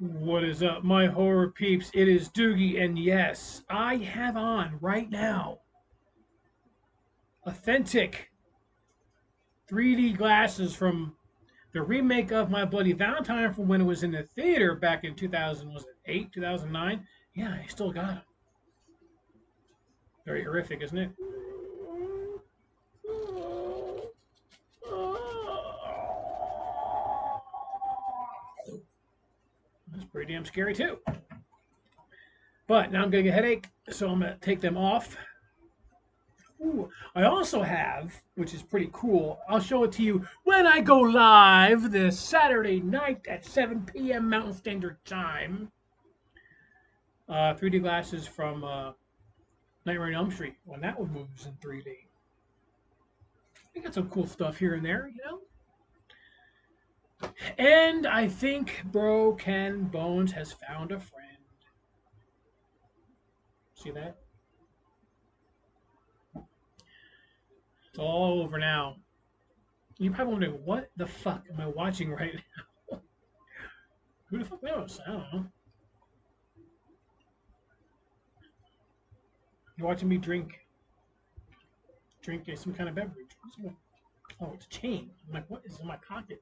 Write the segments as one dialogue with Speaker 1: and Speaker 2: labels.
Speaker 1: What is up, my horror peeps? It is Doogie, and yes, I have on right now authentic 3D glasses from the remake of My Bloody Valentine from when it was in the theater back in 2000, was it 8, 2009? Yeah, I still got them. Very horrific, isn't it? That's pretty damn scary, too. But now I'm getting a headache, so I'm going to take them off. Ooh, I also have, which is pretty cool, I'll show it to you when I go live this Saturday night at 7 p.m. Mountain Standard Time. 3D glasses from Nightmare on Elm Street when that one moves in 3D. We got some cool stuff here and there, you know? And I think Bro Ken Bones has found a friend. See that? It's all over now. You're probably wondering, what the fuck am I watching right now? Who the fuck knows? I don't know. You're watching me drink some kind of beverage. Oh, it's a chain. I'm like, what is in my pocket?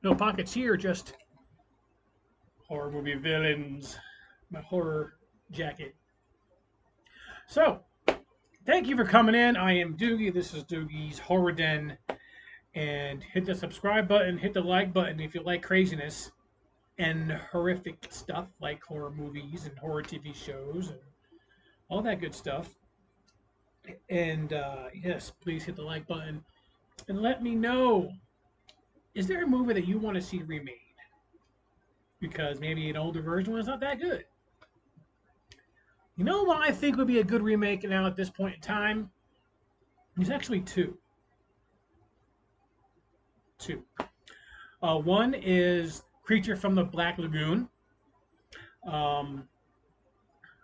Speaker 1: No pockets here, just horror movie villains. My horror jacket. So, thank you for coming in. I am Doogie. This is Doogie's Horror Den. And hit the subscribe button, hit the like button if you like craziness and horrific stuff like horror movies and horror TV shows and all that good stuff. And yes, please hit the like button and let me know, is there a movie that you want to see remade? Because maybe an older version was not that good. You know what I think would be a good remake now at this point in time? There's actually two. Two. One is Creature from the Black Lagoon. Um,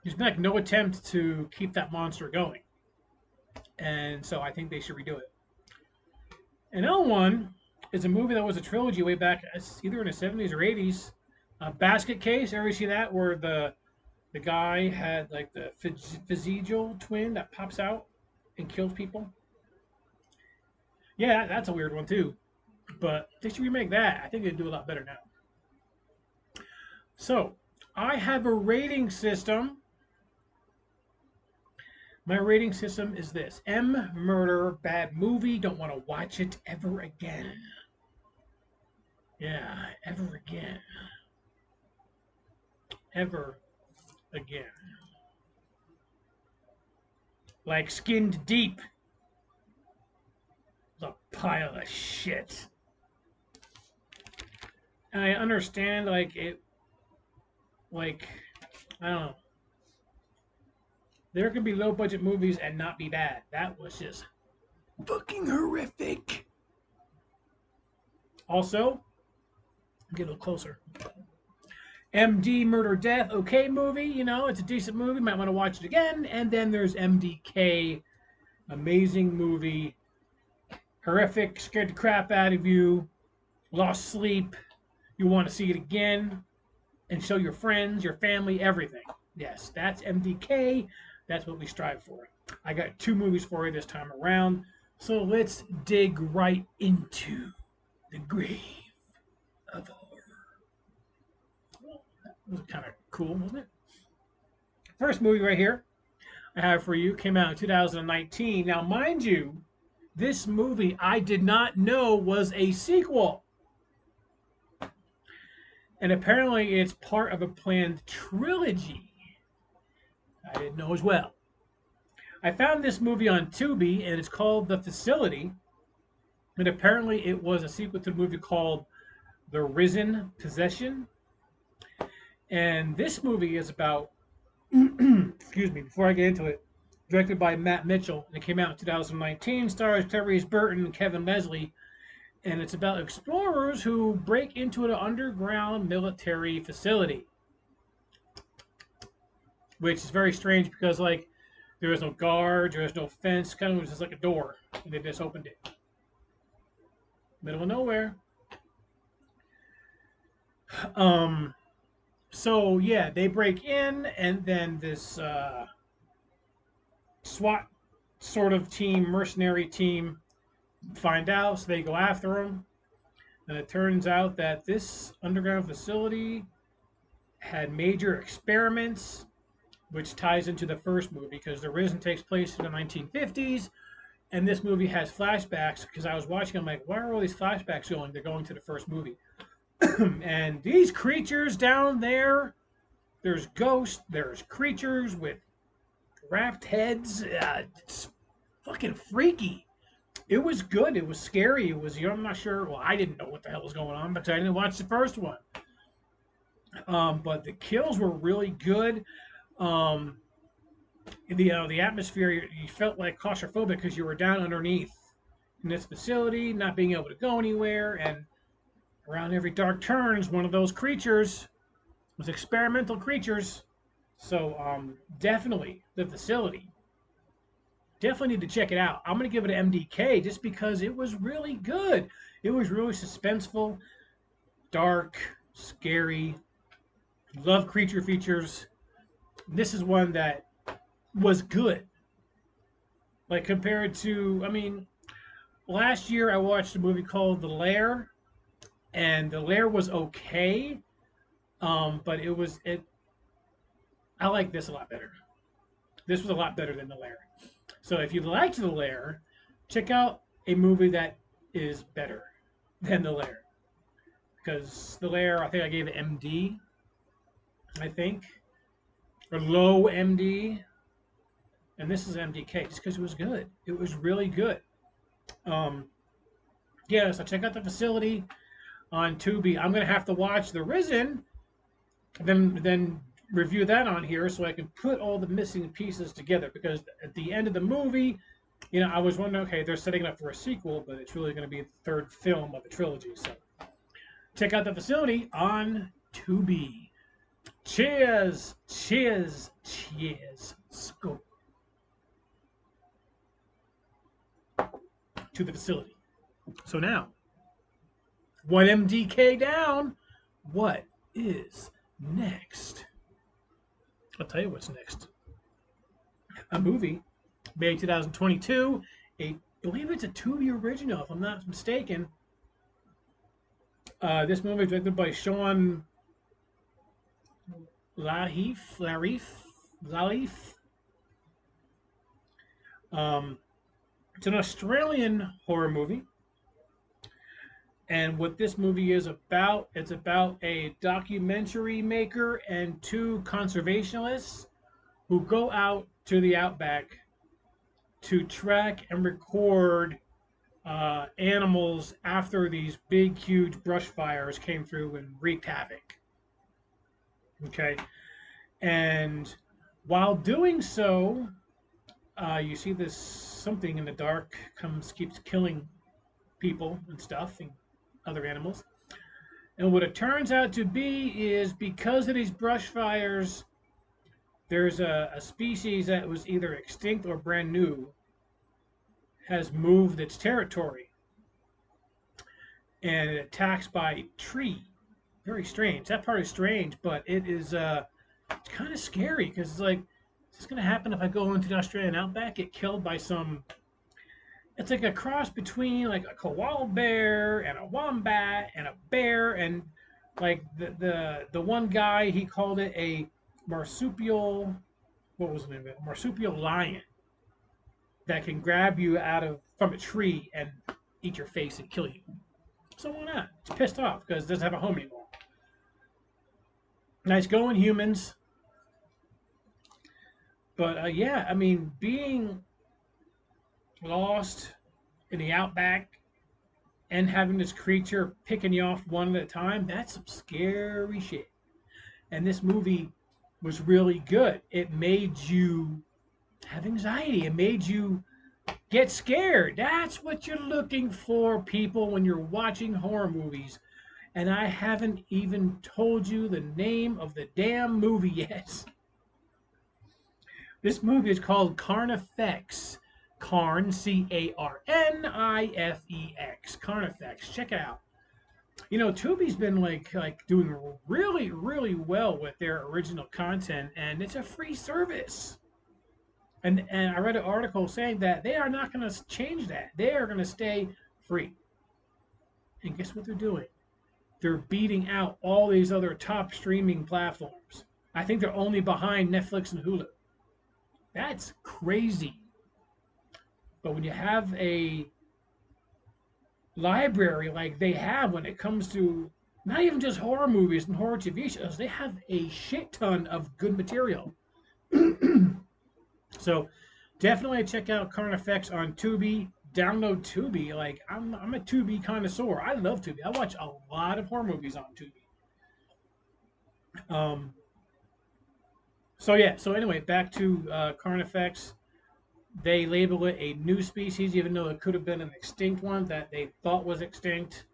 Speaker 1: there's been like no attempt to keep that monster going, and so I think they should redo it. Another one is a movie that was a trilogy way back, either in the 70s or 80s. Basket Case. Ever see that where the guy had like the physical twin that pops out and kills people? Yeah, that's a weird one too. But they should remake that. I think they'd do a lot better now. So I have a rating system. My rating system is this: M, murder, bad movie, don't want to watch it ever again. Yeah, ever again. Ever again. Like Skinned Deep. It's a pile of shit. And I understand, like, I don't know. There can be low budget movies and not be bad. That was just fucking horrific. Also, get a little closer. MD Murder Death, okay movie, you know, it's a decent movie, might want to watch it again. And then there's MDK, amazing movie, horrific, scared the crap out of you, lost sleep, you want to see it again, and show your friends, your family, everything. Yes, that's MDK. That's what we strive for. I got two movies for you this time around. So let's dig right into the grave of horror. Well, that was kind of cool, wasn't it? First movie right here I have for you came out in 2019. Now, mind you, this movie I did not know was a sequel. And apparently it's part of a planned trilogy. I didn't know as well. I found this movie on Tubi, and it's called The Facility. And apparently it was a sequel to a movie called The Risen Possession. And this movie is about, excuse me, before I get into it, directed by Matt Mitchell, and it came out in 2019, stars Tyrese Burton and Kevin Leslie, and it's about explorers who break into an underground military facility, which is very strange because, like, there was no guards, there was no fence, kind of was just like a door, and they just opened it. Middle of nowhere. Um, So yeah, they break in, and then this SWAT sort of team, mercenary team, find out, so they go after them. And it turns out that this underground facility had major experiments, which ties into the first movie because the Risen takes place in the 1950s, and this movie has flashbacks. Because I was watching, I'm like, why are all these flashbacks going? They're going to the first movie. And these creatures down there, there's ghosts, there's creatures with wrapped heads. It's fucking freaky. It was good. It was scary. It was, I'm not sure. Well, I didn't know what the hell was going on because I didn't watch the first one. But the kills were really good. Um, the atmosphere, you felt like claustrophobic because you were down underneath in this facility, not being able to go anywhere, and around every dark turn is one of those creatures, those experimental creatures. So definitely the facility. Definitely need to check it out. I'm gonna give it an MDK just because it was really good. It was really suspenseful, dark, scary. Love creature features. This is one that was good. Like compared to, I mean, last year I watched a movie called The Lair, and The Lair was okay, but it. I like this a lot better. This was a lot better than The Lair. So if you liked The Lair, check out a movie that is better than The Lair. Because The Lair, I think I gave it MD, I think, or low MD, and this is MDK just because it was good. It was really good. Um, yeah, so check out the facility on Tubi. I'm gonna have to watch The Risen, then review that on here so I can put all the missing pieces together. Because at the end of the movie, I was wondering, okay, they're setting it up for a sequel, but it's really going to be the third film of a trilogy. So check out the facility on Tubi. Cheers, cheers, cheers. Scope to the facility. So now, one MDK down. What is next? I'll tell you what's next. A movie made 2022. I believe it's a Tubi original, if I'm not mistaken. This movie is directed by Sean Larif. It's an Australian horror movie. And what this movie is about, it's about a documentary maker and two conservationists who go out to the outback to track and record animals after these big, huge brush fires came through and wreaked havoc. Okay. And while doing so, you see this something in the dark keeps killing people and stuff and other animals. And what it turns out to be is because of these brush fires, there's a species that was either extinct or brand new has moved its territory, and it attacks by tree. Very strange. That part is strange, but it is it's kind of scary because it's like, is this going to happen if I go into the Australian outback, get killed by some? It's like a cross between like a koala bear and a wombat and a bear, and like the one guy, he called it a marsupial. What was the name of it? Marsupial lion that can grab you out of from a tree and eat your face and kill you. So why not? It's pissed off because it doesn't have a home anymore. Nice going, humans. But yeah, I mean, being lost in the outback and having this creature picking you off one at a time, that's some scary shit. And this movie was really good. It made you have anxiety. It made you get scared. That's what you're looking for, people, when you're watching horror movies. And I haven't even told you the name of the damn movie yet. This movie is called Carnifex. Carn, Carnifex. Carnifex. Check it out. You know, Tubi's been like doing really really well with their original content, and it's a free service. And I read an article saying that they are not going to change that. They are going to stay free. And guess what they're doing? They're beating out all these other top streaming platforms. I think they're only behind Netflix and Hulu. That's crazy. But when you have a library like they have when it comes to not even just horror movies and horror TV shows, they have a shit ton of good material. So definitely check out Carnifex on Tubi. Download Tubi. Like I'm a Tubi connoisseur. I love Tubi. I watch a lot of horror movies on Tubi. Um, so yeah. So anyway, back to Carnifex. They label it a new species, even though it could have been an extinct one that they thought was extinct.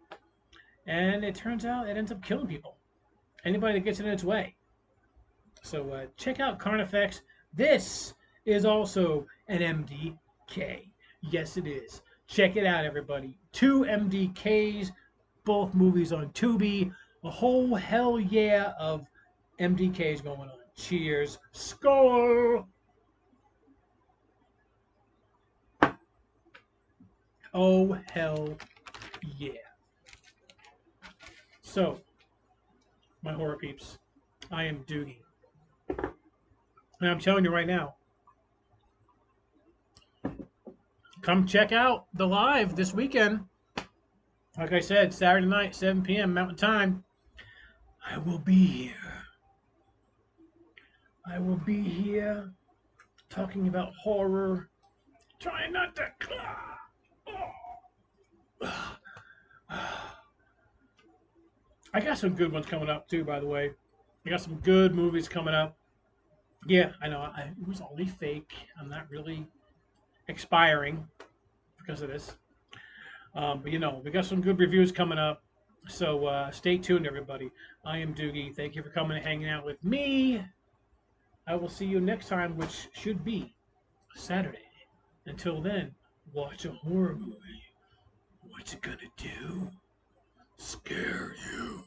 Speaker 1: And it turns out it ends up killing people. Anybody that gets in its way. So check out Carnifex. This is also an MDK. Yes, it is. Check it out, everybody. Two MDKs, both movies on Tubi. A whole hell yeah of MDKs going on. Cheers. Skull! Oh, hell yeah. So, my horror peeps, I am Doogie. And I'm telling you right now, come check out the live this weekend. Like I said, Saturday night, 7 p.m. Mountain Time. I will be here. I will be here talking about horror, trying not to. I got some good ones coming up too, by the way. I got some good movies coming up. Yeah, I know. It was only fake. I'm not really expiring because of this. But you know, we got some good reviews coming up. So stay tuned, everybody. I am Doogie. Thank you for coming and hanging out with me. I will see you next time, which should be Saturday. Until then, watch a horror movie. What's it gonna do? Scare you.